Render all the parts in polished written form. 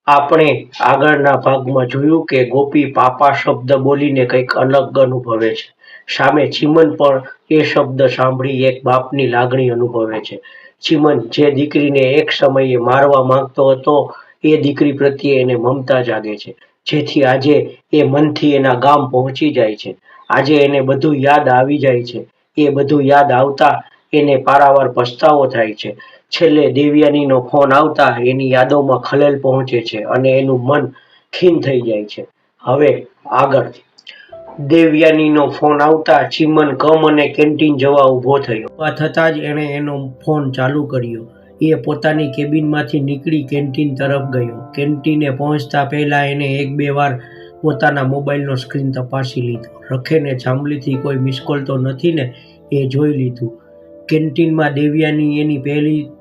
આપણે આગળના ભાગમાં જોયું કે ગોપી પાપા શબ્દ બોલીને કંઈક અલગ અનુભવે છે. સામે ચીમન પણ એ શબ્દ સાંભળી એક બાપની લાગણી અનુભવે છે. ચીમન જે દીકરીને એક સમયે મારવા માંગતો હતો એ દીકરી પ્રત્યે એને મમતા જાગે છે. જેથી આજે એ મનથી એના ગામ પહોંચી જાય છે. આજે એને બધું યાદ આવી જાય છે. એ બધું યાદ આવતા એને પારાવાર પસ્તાવો થાય છે. છેલ્લે દેવયાનીનો ફોન આવતા એની યાદોમાં ખલેલ પહોંચે છે અને એનું મન ખીન થઈ જાય છે. હવે આગળ દેવયાનીનો ફોન આવતા ચીમન કમ અને કેન્ટીન જવા ઊભો થયો. ઊભા થતાં જ એણે એનો ફોન ચાલુ કર્યો. એ પોતાની કેબિનમાંથી નીકળી કેન્ટીન તરફ ગયો. કેન્ટીને પહોંચતા પહેલા એને એક બે વાર પોતાના મોબાઈલનો સ્ક્રીન તપાસી લીધો. રખેને જાંબલીથી કોઈ મિસકોલ તો નથી ને એ જોઈ લીધું. કેન્ટીનમાં દેવયાની એની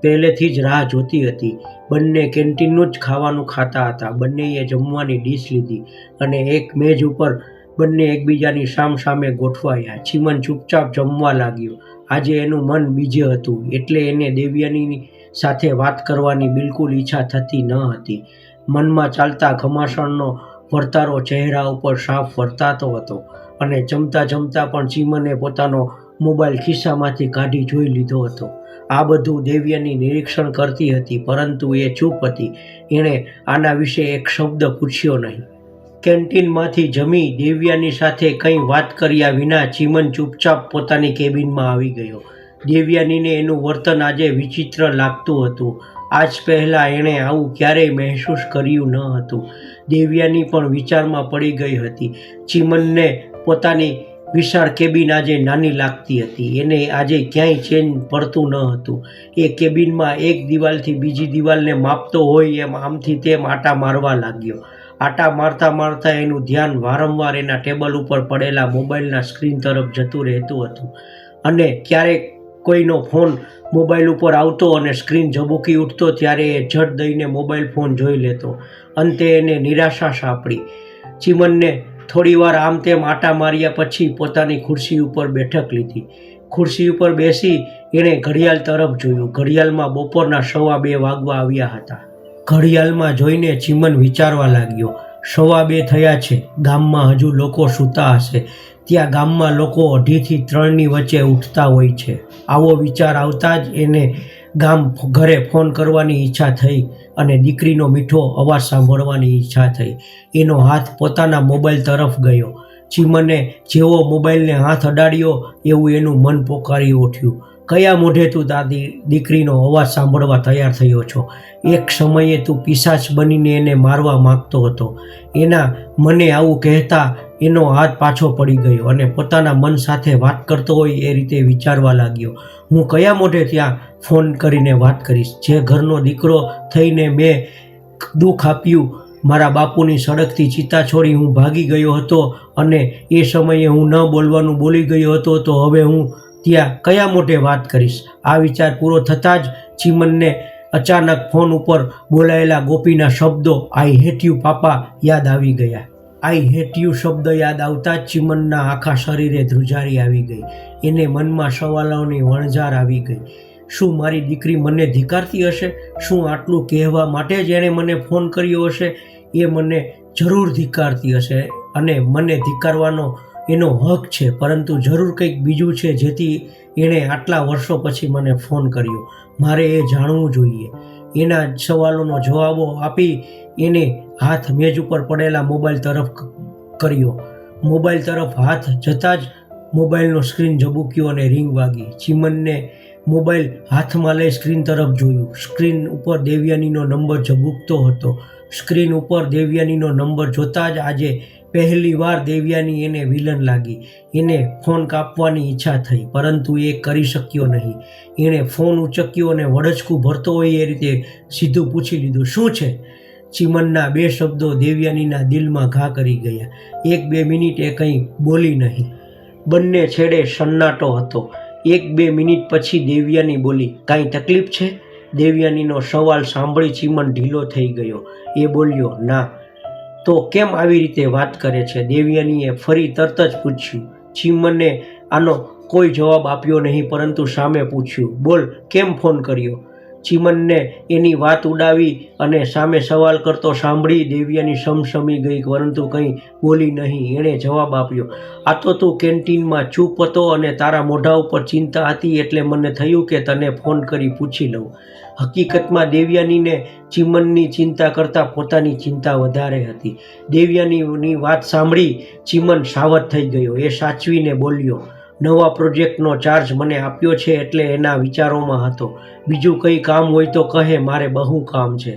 પહેલેથી જ રાહ જોતી હતી. બંને કેન્ટીનનું જ ખાવાનું ખાતા હતા. બંનેએ જમવાની ડીશ લીધી અને એક મેજ ઉપર બંને એકબીજાની સામે ગોઠવાયા. ચીમન ચૂપચાપ જમવા લાગ્યો. આજે એનું મન બીજે હતું એટલે એને દેવયાની સાથે વાત કરવાની બિલકુલ ઈચ્છા થતી ન હતી. મનમાં ચાલતા ઘમાસાણનો વર્તારો ચહેરા ઉપર સાફ વર્તાતો હતો અને જમતા જમતા પણ ચીમને પોતાનો મોબાઈલ ખિસ્સામાંથી કાઢી જોઈ લીધો હતો. આ બધું દેવયાની નિરીક્ષણ કરતી હતી પરંતુ એ ચૂપ હતી. એણે આના વિશે એક શબ્દ પૂછ્યો નહીં. કેન્ટીનમાંથી જમી દેવયાની સાથે કંઈ વાત કર્યા વિના ચીમન ચૂપચાપ પોતાની કેબિનમાં આવી ગયો. દેવયાનીને એનું વર્તન આજે વિચિત્ર લાગતું હતું. આજ પહેલાં એણે આવું ક્યારેય મહેસૂસ કર્યું ન હતું. દેવયાની પણ વિચારમાં પડી ગઈ હતી. ચીમનને પોતાની વિશાળ કેબિન આજે નાની લાગતી હતી. એને આજે ક્યાંય ચેન પડતું ન હતું. એ કેબિનમાં એક દિવાલથી બીજી દિવાલને માપતો હોય એમ આમથી તેમ આટા મારવા લાગ્યો. આટા મારતા મારતા એનું ધ્યાન વારંવાર એના ટેબલ ઉપર પડેલા મોબાઈલના સ્ક્રીન તરફ જતું રહેતું હતું અને ક્યારેક કોઈનો ફોન મોબાઈલ ઉપર આવતો અને સ્ક્રીન ઝબૂકી ઉઠતો ત્યારે એ ઝટ દઈને મોબાઈલ ફોન જોઈ લેતો. અંતે એને નિરાશા સાંપડી. ચીમનને થોડીવાર આમ તેમ આટા માર્યા પછી પોતાની ખુરશી ઉપર બેઠક લીધી. ખુરશી ઉપર બેસી એણે ઘડિયાળ તરફ જોયું. ઘડિયાળમાં બપોરના 1:15 વાગવા આવ્યા હતા. ઘડિયાળમાં જોઈને ચીમન વિચારવા લાગ્યો. 2:15 થયા છે. ગામમાં હજુ લોકો સૂતા હશે. ત્યાં ગામમાં લોકો 2:30 થી 3ની વચ્ચે ઉઠતા હોય છે. આવો વિચાર આવતા જ એને ઘરે ફોન કરવાની ઈચ્છા થઈ અને દીકરીનો મીઠો અવાજ સાંભળવાની ઈચ્છા થઈ. એનો હાથ પોતાના મોબાઈલ તરફ ગયો. ચીમને જેવો મોબાઈલને હાથ અડાડ્યો એવું એનું મન પોકારી ઉઠ્યું. કયા મોઢે તું તારી દીકરીનો અવાજ સાંભળવા તૈયાર થયો છો? એક સમયે તું પિશાચ બનીને એને મારવા માંગતો હતો. એના મને આવું કહેતા એનો હાથ પાછો પડી ગયો અને પોતાના મન સાથે વાત કરતો હોય એ રીતે વિચારવા લાગ્યો. હું કયા મોઢે ત્યાં ફોન કરીને વાત કરીશ? જે ઘરનો દીકરો થઈને મેં દુઃખ આપ્યું, મારા બાપુની સડકથી ચિતા છોડી હું ભાગી ગયો હતો અને એ સમયે હું ન બોલવાનું બોલી ગયો હતો, તો હવે હું ત્યાં કયા મોઢે વાત કરીશ? આ વિચાર પૂરો થતાં જ ચીમનને અચાનક ફોન ઉપર બોલાયેલા ગોપીના શબ્દો આઈ હેટ યુ પાપા યાદ આવી ગયા. આઈ હેટ યુ શબ્દ યાદ આવતા જ ચીમનના આખા શરીરે ધ્રુજારી આવી ગઈ. એને મનમાં સવાલોની વણઝાર આવી ગઈ. શું મારી દીકરી મને ધિક્કારતી હશે? શું આટલું કહેવા માટે જ એણે મને ફોન કર્યો હશે? એ મને જરૂર ધિક્કારતી હશે અને મને ધિક્કારવાનો એનો હક છે, પરંતુ જરૂર કંઈક બીજું છે જેથી એણે આટલા વર્ષો પછી મને ફોન કર્યો. મારે એ જાણવું જોઈએ. એના સવાલોનો જવાબો આપી એને હાથ મેજ ઉપર પડેલા મોબાઈલ તરફ કર્યો. મોબાઈલ તરફ હાથ જતાં જ મોબાઈલનો સ્ક્રીન ઝબૂક્યો અને રિંગ વાગી. ચીમનને મોબાઈલ હાથમાં લઈ સ્ક્રીન તરફ જોયું. સ્ક્રીન ઉપર દેવયાનીનો નંબર ઝબૂકતો હતો. સ્ક્રીન ઉપર દેવયાનીનો નંબર જોતાં જ આજે પહેલી વાર દેવયાની એને વિલન લાગી. એને ફોન કાપવાની ઈચ્છા થઈ પરંતુ એ કરી શક્યો નહીં. એણે ફોન ઉચક્યો અને વડચકું ભરતો હોય એ રીતે સીધું પૂછી લીધું, શું છે? ચીમનના બે શબ્દો દેવયાનીના દિલમાં ઘા કરી ગયા. 1-2 મિનિટ એ કંઈ બોલી નહીં. બંને છેડે સન્નાટો હતો. 1-2 મિનિટ પછી દેવયાની બોલી, કાંઈ તકલીફ છે? દેવયાનીનો સવાલ સાંભળી ચીમન ઢીલો થઈ ગયો. એ બોલ્યો, ના. તો કેમ આવી રીતે વાત કરે છે? દેવયાનીએ ફરી તરત જ પૂછ્યું. ચીમને આનો કોઈ જવાબ આપ્યો નહીં પરંતુ સામે પૂછ્યું, બોલ, કેમ ફોન કર્યો? ચીમનને એની વાત ઉડાવી અને સામે સવાલ કરતો સાંભળી દેવ્યાની સમસમી ગઈ, પરંતુ કંઈ બોલી નહીં. એણે જવાબ આપ્યો, આ તો તું કેન્ટીનમાં ચૂપ હતો અને તારા મોઢા ઉપર ચિંતા હતી, એટલે મને થયું કે તને ફોન કરી પૂછી લઉં. હકીકતમાં દેવ્યાનીને ચીમનની ચિંતા કરતાં પોતાની ચિંતા વધારે હતી. દેવ્યાનીની વાત સાંભળી ચીમન સાવધ થઈ ગયો. એ સાચવીને બોલ્યો, નવા પ્રોજેક્ટનો ચાર્જ મને આપ્યો છે એટલે એના વિચારોમાં હતો. બીજું કંઈ કામ હોય તો કહે, મારે બહુ કામ છે.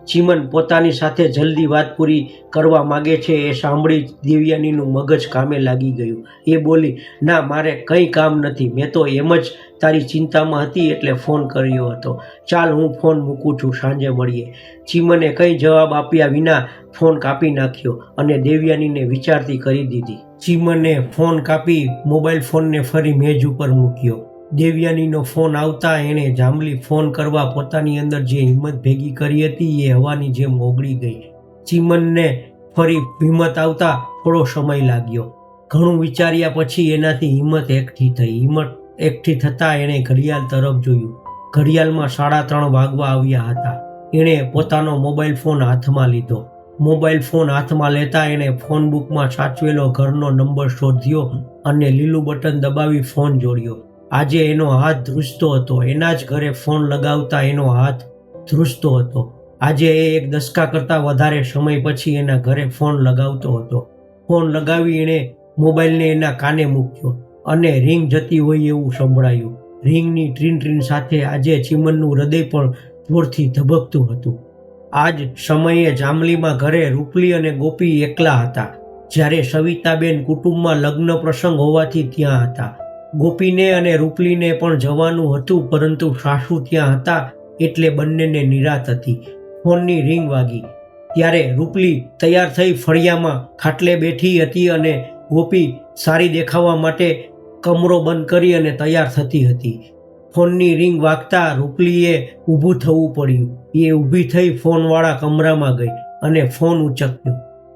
ચીમન પોતાની સાથે જલ્દી વાત પૂરી કરવા માગે છે એ સાંભળી દેવ્યાનીનું મગજ કામે લાગી ગયું. એ બોલી, ના, મારે કંઈ કામ નથી. મેં તો એમ જ તારી ચિંતામાં હતી એટલે ફોન કર્યો હતો. ચાલ, હું ફોન મૂકું છું, સાંજે મળીએ. ચીમને કંઈ જવાબ આપ્યા વિના ફોન કાપી નાખ્યો અને દેવ્યાનીને વિચારતી કરી દીધી. ચીમને ફોન કાપી મોબાઈલ ફોનને ફરી મેજ ઉપર મૂક્યો. દેવ્યાનીનો ફોન આવતા એણે જાંબલી ફોન કરવા પોતાની અંદર જે હિંમત ભેગી કરી હતી એ હવાની જેમ ઓગળી ગઈ. ચીમનને ફરી હિંમત આવતા થોડો સમય લાગ્યો. ઘણું વિચાર્યા પછી એનાથી હિંમત એકઠી થઈ. હિંમત એકઠી થતાં એણે ઘડિયાળ તરફ જોયું. ઘડિયાળમાં 3:30 વાગવા આવ્યા હતા. એણે પોતાનો મોબાઈલ ફોન હાથમાં લીધો. મોબાઈલ ફોન હાથમાં લેતા એણે ફોન બુકમાં સાચવેલો ઘરનો નંબર શોધ્યો અને લીલું બટન દબાવી ફોન જોડ્યો. આજે એનો હાથ ધ્રુજતો હતો. એના જ ઘરે ફોન લગાવતા એનો હાથ ધ્રુજતો હતો. આજે એ 1 દશકા કરતાં વધારે સમય પછી એના ઘરે ફોન લગાવતો હતો. ફોન લગાવી એણે મોબાઈલને એના કાને મૂક્યો અને રિંગ જતી હોય એવું સંભળાયું. રિંગની ટ્રીન ટ્રીન સાથે આજે ચીમનનું હૃદય પણ જોરથી ધબકતું હતું. આ જ સમયે જાંબલીમાં ઘરે રૂપલી અને ગોપી એકલા હતા. જ્યારે સવિતાબેન કુટુંબમાં લગ્ન પ્રસંગ હોવાથી ત્યાં હતા. ગોપીને અને રૂપલીને પણ જવાનું હતું, પરંતુ સાસુ ત્યાં હતા એટલે બંનેને નિરાત હતી. ફોનની રિંગ વાગી ત્યારે રૂપલી તૈયાર થઈ ફળિયામાં ખાટલે બેઠી હતી અને ગોપી સારી દેખાવા માટે કમરો બંધ કરી અને તૈયાર થતી હતી. ફોનની રિંગ વાગતા રૂપલીએ ઊભું થવું પડ્યું. એ ઊભી થઈ ફોનવાળા કમરામાં ગઈ અને ફોન ઉચક્યો.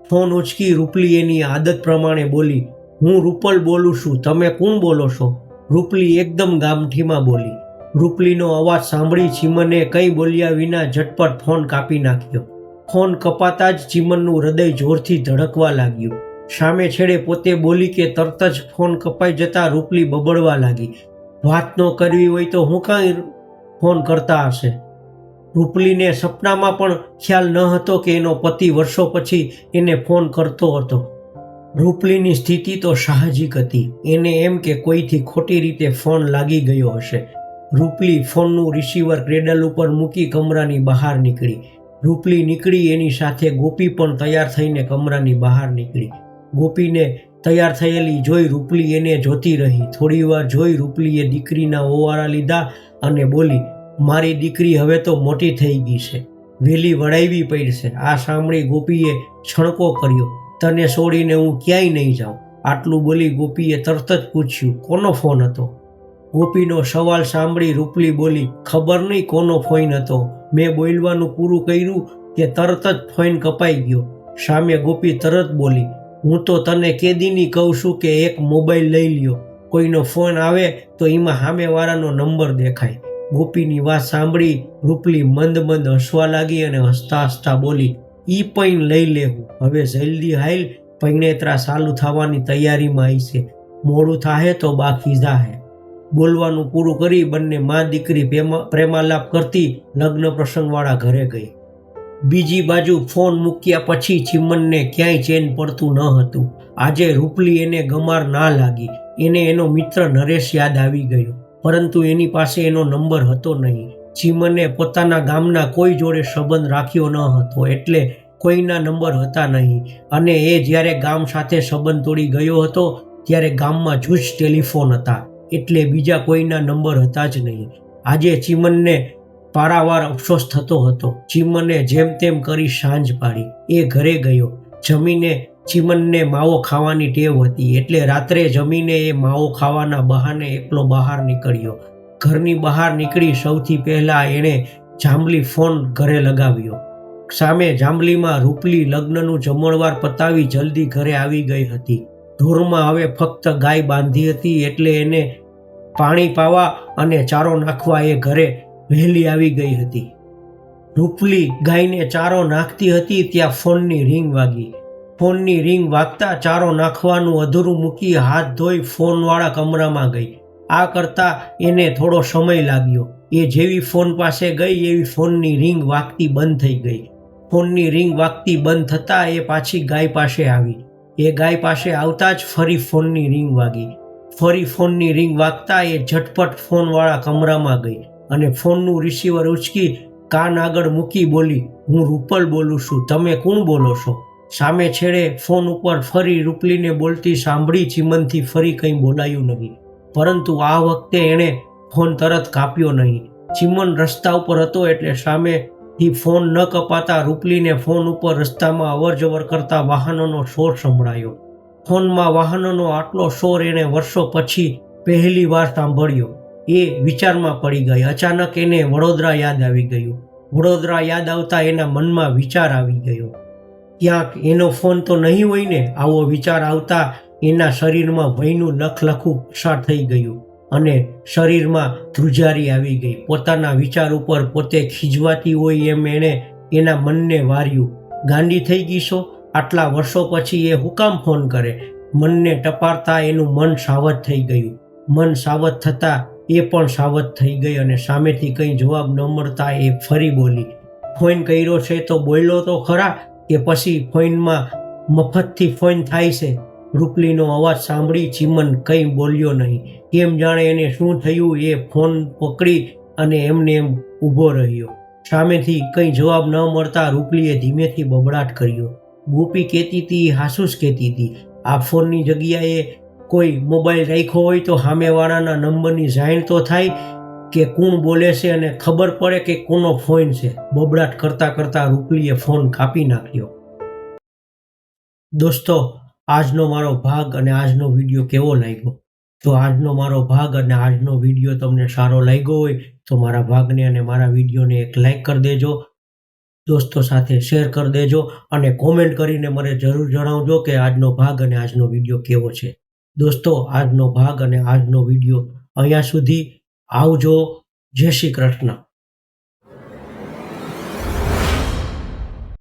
ફોન ઉચકી રૂપલી એની આદત પ્રમાણે બોલી, હું રૂપલ બોલું છું, તમે કોણ બોલો છો? રૂપલી એકદમ ગામઠીમાં બોલી. રૂપલીનો અવાજ સાંભળી ચીમને કંઈ બોલ્યા વિના ઝટપટ ફોન કાપી નાખ્યો. ફોન કપાતા જ ચીમનનું હૃદય જોરથી ધડકવા લાગ્યું. સામે છેડે પોતે બોલી કે તરત જ ફોન કપાઈ જતા રૂપલી બબડવા લાગી, વાત ન કરવી હોય તો હું કાંઈ ફોન કરતા હશે? રૂપલીને સપનામાં પણ ખ્યાલ ન હતો કે એનો પતિ વર્ષો પછી એને ફોન કરતો હતો. રૂપલીની સ્થિતિ તો સાહજિક હતી. એને એમ કે કોઈથી ખોટી રીતે ફોન લાગી ગયો હશે. રૂપલી ફોનનું રિસીવર ક્રેડલ ઉપર મૂકી કમરાની બહાર નીકળી. રૂપલી નીકળી એની સાથે ગોપી પણ તૈયાર થઈને કમરાની બહાર નીકળી. ગોપીને તૈયાર થયેલી જોઈ રૂપલી એને જોતી રહી. થોડીવાર જોઈ રૂપલીએ દીકરીના ઓવારા લીધા અને બોલી, મારી દીકરી હવે તો મોટી થઈ ગઈ છે, વેલી વળાવી પડશે. આ સાંભળી ગોપીએ છણકો કર્યો, તને છોડીને હું ક્યાંય નહીં જાઉં. આટલું બોલી ગોપીએ તરત જ પૂછ્યું, કોનો ફોન હતો? ગોપીનો સવાલ સાંભળી રૂપલી બોલી, ખબર નહીં કોનો ફોન હતો. મેં બોલવાનું પૂરું કર્યું કે તરત જ ફોન કપાઈ ગયો. સામે ગોપી તરત બોલી, હું તો તને કેદીની કહું છું કે એક મોબાઈલ લઈ લ્યો. કોઈનો ફોન આવે તો એમાં સામેવાળાનો નંબર દેખાય. ગોપીની વાત સાંભળી રૂપલી મંદ મંદ હસવા લાગી અને હસતા હસતા બોલી, ઈ પૈન લઈ લેવું. હવે જલ્દી હાલ, પૈણેત્રા ચાલુ થવાની તૈયારીમાં આવી છે. મોડું થાહે તો બાકી જાહે. બોલવાનું પૂરું કરી બંને માં દીકરી પ્રેમાલાપ કરતી લગ્ન પ્રસંગવાળા ઘરે ગઈ. બીજી બાજુ ફોન મૂક્યા પછી ચીમનને ક્યાંય ચેન પડતું ન હતું. આજે રૂપલી એને ગમાર ના લાગી. એને એનો મિત્ર નરેશ યાદ આવી ગયો, પરંતુ એની પાસે એનો નંબર હતો નહીં. ચીમને પોતાના ગામના કોઈ જોડે સંબંધ રાખ્યો ન હતો, એટલે કોઈના નંબર હતા નહીં. અને એ જ્યારે ગામ સાથે સંબંધ તોડી ગયો હતો ત્યારે ગામમાં જૂજ ટેલિફોન હતા, એટલે બીજા કોઈના નંબર હતા જ નહીં. આજે ચીમનને પારાવાર અફસોસ થતો હતો. ચીમને જેમ તેમ કરી સાંજ પાડી. એ ઘરે ગયો. જમીને ચીમનને માવો ખાવાની ટેવ હતી, એટલે રાત્રે જમીને એ માવો ખાવાના બહાને એકલો બહાર નીકળ્યો. ઘરની બહાર નીકળી સૌથી પહેલાં એણે જાંબલી ફોન ઘરે લગાવ્યો. સામે જાંબલીમાં રૂપલી લગ્નનું જમણવાર પતાવી જલ્દી ઘરે આવી ગઈ હતી. ઢોરમાં હવે ફક્ત ગાય બાંધી હતી, એટલે એને પાણી પાવા અને ચારો નાખવા એ ઘરે વહેલી આવી ગઈ હતી. રૂપલી ગાયને ચારો નાખતી હતી ત્યાં ફોનની રિંગ વાગી. ફોનની રિંગ વાગતા ચારો નાખવાનું અધૂરું મૂકી હાથ ધોઈ ફોનવાળા કમરામાં ગઈ. આ કરતાં એને થોડો સમય લાગ્યો. એ જેવી ફોન પાસે ગઈ એવી ફોનની રિંગ વાગતી બંધ થઈ ગઈ. ફોનની રિંગ વાગતી બંધ થતાં એ પાછી ગાય પાસે આવી. એ ગાય પાસે આવતા જ ફરી ફોનની રિંગ વાગી. ફરી ફોનની રિંગ વાગતા એ ઝટપટ ફોનવાળા કમરામાં ગઈ અને ફોનનું રિસીવર ઉચકી કાન આગળ મૂકી બોલી, હું રૂપલ બોલું છું, તમે કોણ બોલો છો? સામે છેડે ફોન ઉપર ફરી રૂપલીને બોલતી સાંભળી ચીમનથી ફરી કંઈ બોલાયું નહીં. પરંતુ આ વખતે એણે ફોન તરત કાપ્યો નહીં. ચીમન રસ્તા ઉપર હતો એટલે સામેથી ફોન ન કપાતા રૂપલીને ફોન ઉપર રસ્તામાં અવરજવર કરતા વાહનોનો શોર સંભળાયો. ફોનમાં વાહનોનો આટલો શોર એણે વર્ષો પછી પહેલી વાર સાંભળ્યો. એ વિચારમાં પડી ગઈ. અચાનક એને વડોદરા યાદ આવી ગયું. વડોદરા યાદ આવતા એના મનમાં વિચાર આવી ગયો, ક્યાંક એનો ફોન તો નહીં હોય ને? આવો વિચાર આવતા એના શરીરમાં ભયનું લખલખું પસાર થઈ ગયું અને શરીરમાં ધ્રુજારી આવી ગઈ. પોતાના વિચાર ઉપર પોતે ખીજવાતી હોય એમ એણે એના મનને વાર્યું. ગાંડી થઈ ગઈ છો? આટલા વર્ષો પછી એ હું કામ ફોન કરે? મનને ટપારતા એનું મન સાવધ થઈ ગયું. મન સાવધ થતાં એ પણ સાવધ થઈ ગઈ અને સામેથી કંઈ જવાબ ન મળતા એ ફરી બોલી, ફોન કર્યો છે તો બોલ્યો તો ખરા, કે પછી ફોનમાં મફતથી ફોન થાય છે? રૂપલીનો અવાજ સાંભળી ચીમન કંઈ બોલ્યો નહીં. કેમ જાણે એને શું થયું, એ ફોન પકડી અને એમને એમ ઊભો રહ્યો. સામેથી કંઈ જવાબ ન મળતા રૂપલીએ ધીમેથી બબડાટ કર્યો, ગોપી કહેતી હતી, હાસુ જ કહેતી હતી. આ ફોનની જગ્યાએ કોઈ મોબાઈલ રાખ્યો હોય તો સામેવાળાના નંબરની જાણ તો થાય કે કોણ બોલે છે અને ખબર પડે કે કોનો ફોન છે. બબડાટ કરતાં કરતાં રૂપલીએ ફોન કાપી નાખ્યો. દોસ્તો, આજનો મારો ભાગ અને આજનો વિડીયો કેવો લાગ્યો? જો આજનો મારો ભાગ અને આજનો વિડીયો તમને સારો લાગ્યો હોય તો મારા ભાગને અને મારા વિડીયોને એક લાઈક કરી દેજો, દોસ્તો સાથે શેર કરી દેજો અને કોમેન્ટ કરીને મને જરૂર જણાવજો કે આજનો ભાગ અને આજનો વિડીયો કેવો છે. દોસ્તો, આજનો ભાગ અને આજનો વિડીયો અહીંયા સુધી. આવજો. જય શ્રી કૃષ્ણ.